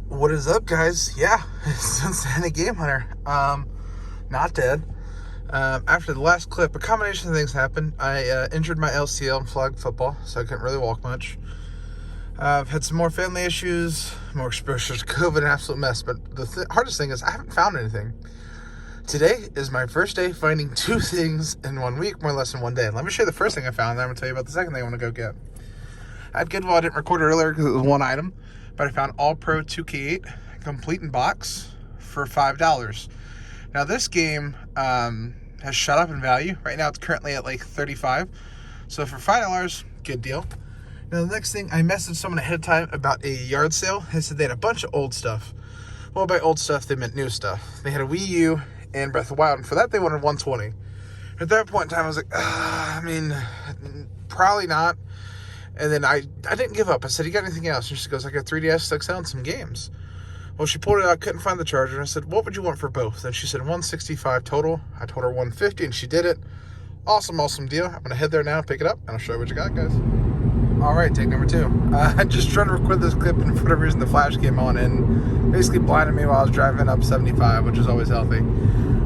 What is up, guys? Yeah, it's Cincinnati Game Hunter. Not dead. After the last clip, a combination of things happened. I injured my LCL in flag football, so I couldn't really walk much. I've had some more family issues, more exposure to COVID, an absolute mess. But the hardest thing is I haven't found anything. Today is my first day finding two things in 1 week, more or less in one day. Let me show you the first thing I found, then I'm going to tell you about the second thing I want to go get. At Goodwill, I didn't record it earlier because it was one item, but I found All Pro 2K8 complete in box for $5. Now this game has shot up in value. Right now it's currently at like $35. So for $5, good deal. Now the next thing, I messaged someone ahead of time about a yard sale. They said they had a bunch of old stuff. Well, by old stuff, they meant new stuff. They had a Wii U and Breath of the Wild, and for that they wanted $120. At that point in time, I was like, probably not. And then I didn't give up. I said, you got anything else? And she goes, I got 3DS XL and some games. Well, she pulled it out, couldn't find the charger. And I said, what would you want for both? And she said, $165 total. I told her $150, and she did it. Awesome deal. I'm going to head there now, pick it up, and I'll show you what you got, guys. All right, take number two. I just tried to record this clip, and for whatever reason, the flash came on and basically blinded me while I was driving up 75, which is always healthy.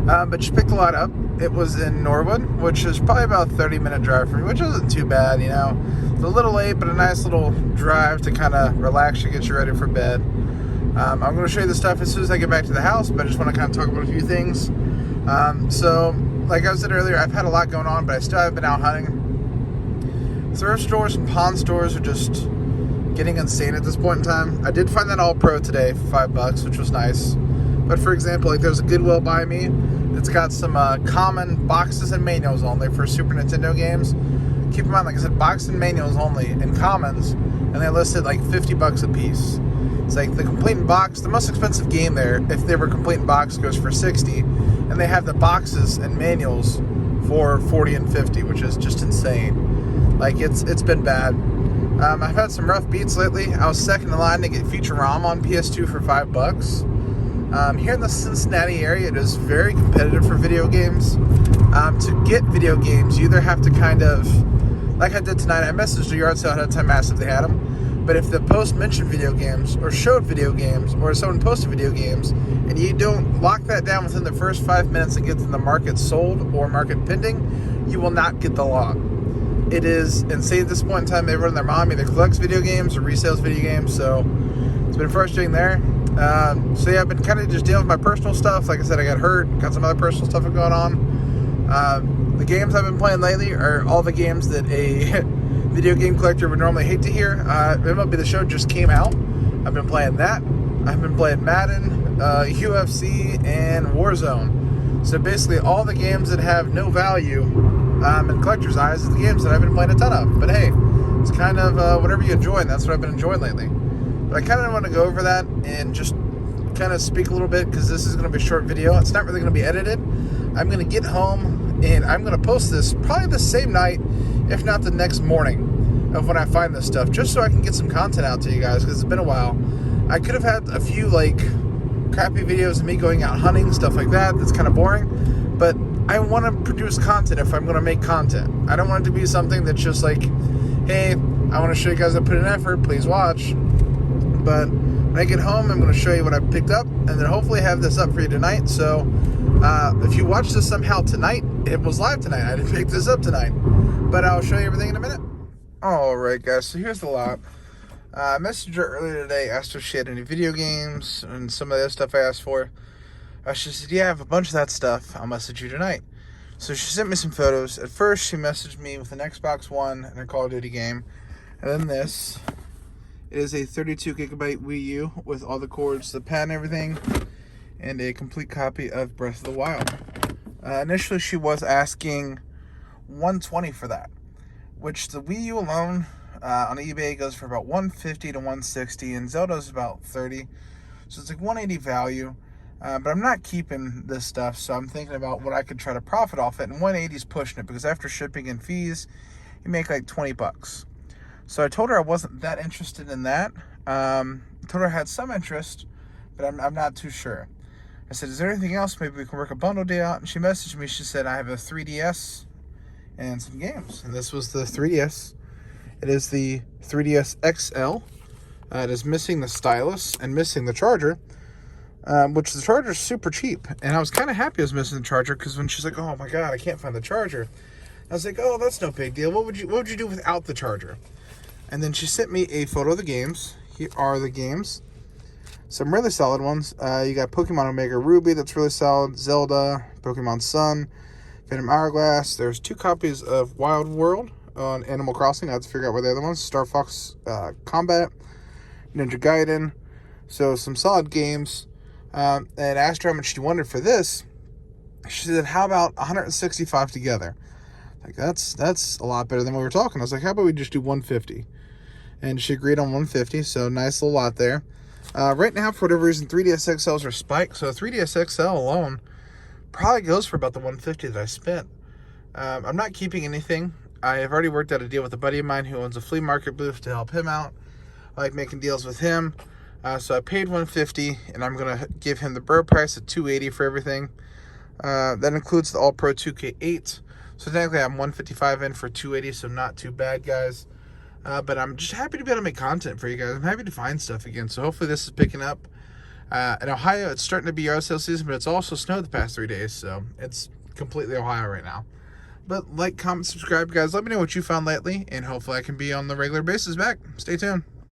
But she picked a lot up. It was in Norwood, which is probably about a 30-minute drive for me, which isn't too bad, you know. It's a little late, but a nice little drive to kind of relax and get you ready for bed. I'm going to show you the stuff as soon as I get back to the house, but I just want to kind of talk about a few things. So, like I said earlier, I've had a lot going on, but I still have been out hunting. Thrift stores and pawn stores are just getting insane at this point in time. I did find that All Pro today for $5, which was nice. But for example, like there's a Goodwill by me that's got some common boxes and manuals only for Super Nintendo games. Keep in mind, like I said, boxes and manuals only and commons, and they listed like $50 a piece. It's like the complete in box, the most expensive game there, if they were complete in box, goes for $60, and they have the boxes and manuals for $40 and $50, which is just insane. Like it's been bad. I've had some rough beats lately. I was second in line to get Futurama on PS2 for $5. Here in the Cincinnati area, it is very competitive for video games. To get video games, you either have to kind of, like I did tonight, I messaged the yard sale ahead of time, asked if they had them. But if the post mentioned video games, or showed video games, or someone posted video games, and you don't lock that down within the first 5 minutes and get to the market sold or market pending, you will not get the lot. It is insane at this point in time. Everyone and their mom either collects video games or resales video games, so it's been frustrating there. So yeah, I've been kind of just dealing with my personal stuff. Like I said, I got hurt, got some other personal stuff going on. The games I've been playing lately are all the games that a video game collector would normally hate to hear. MLB The Show just came out. I've been playing that. I've been playing Madden, UFC, and Warzone. So basically all the games that have no value in collector's eyes are the games that I've been playing a ton of. But hey, it's kind of whatever you enjoy, and that's what I've been enjoying lately. But I kind of want to go over that and just kind of speak a little bit, because this is going to be a short video. It's not really going to be edited. I'm going to get home and I'm going to post this probably the same night, if not the next morning, of when I find this stuff, just so I can get some content out to you guys, because it's been a while. I could have had a few like crappy videos of me going out hunting, stuff like that. That's kind of boring, but I want to produce content if I'm going to make content. I don't want it to be something that's just like, hey, I want to show you guys I put in effort, please watch. But when I get home, I'm going to show you what I picked up, and then hopefully have this up for you tonight. So if you watch this somehow tonight, it was live tonight. I didn't pick this up tonight, but I'll show you everything in a minute. All right, guys, so here's the lot. I messaged her earlier today, asked her if she had any video games and some of the other stuff I asked for. She said, yeah, I have a bunch of that stuff. I'll message you tonight. So she sent me some photos. At first, she messaged me with an Xbox One and a Call of Duty game. And then this. It is a 32 gigabyte Wii U with all the cords, the pad and everything, and a complete copy of Breath of the Wild. Initially, she was asking $120 for that, which the Wii U alone on eBay goes for about $150 to $160, and Zelda's about $30, so it's like $180 value. But I'm not keeping this stuff, so I'm thinking about what I could try to profit off it, and $180 is pushing it, because after shipping and fees, you make like $20. So I told her I wasn't that interested in that. I told her I had some interest, but I'm not too sure. I said, is there anything else? Maybe we can work a bundle deal out. And she messaged me. She said, I have a 3DS and some games. And this was the 3DS. It is the 3DS XL. It is missing the stylus and missing the charger, which the charger is super cheap. And I was kind of happy I was missing the charger, because when she's like, oh my God, I can't find the charger, I was like, oh, that's no big deal. What would you do without the charger? And then she sent me a photo of the games. Here are the games. Some really solid ones. You got Pokemon Omega Ruby, that's really solid. Zelda, Pokemon Sun, Phantom Hourglass. There's 2 copies of Wild World on Animal Crossing. I have to figure out where the other ones. Star Fox Combat, Ninja Gaiden. So some solid games. And I asked her how much she wanted for this. She said, how about 165 together? Like, that's a lot better than we were talking. I was like, how about we just do 150? And she agreed on 150, so nice little lot there. Right now, for whatever reason, 3DS XLs are spiked, so 3DS XL alone probably goes for about the 150 that I spent. I'm not keeping anything. I have already worked out a deal with a buddy of mine who owns a flea market booth to help him out. I like making deals with him. So I paid 150, and I'm going to give him the bro price at 280 for everything. That includes the All Pro 2K8. So technically I'm 155 in for 280, so not too bad, guys. But I'm just happy to be able to make content for you guys. I'm happy to find stuff again. So hopefully this is picking up. In Ohio, it's starting to be yard sale season, but it's also snowed the past 3 days. So it's completely Ohio right now. But like, comment, subscribe, guys. Let me know what you found lately. And hopefully I can be on the regular basis back. Stay tuned.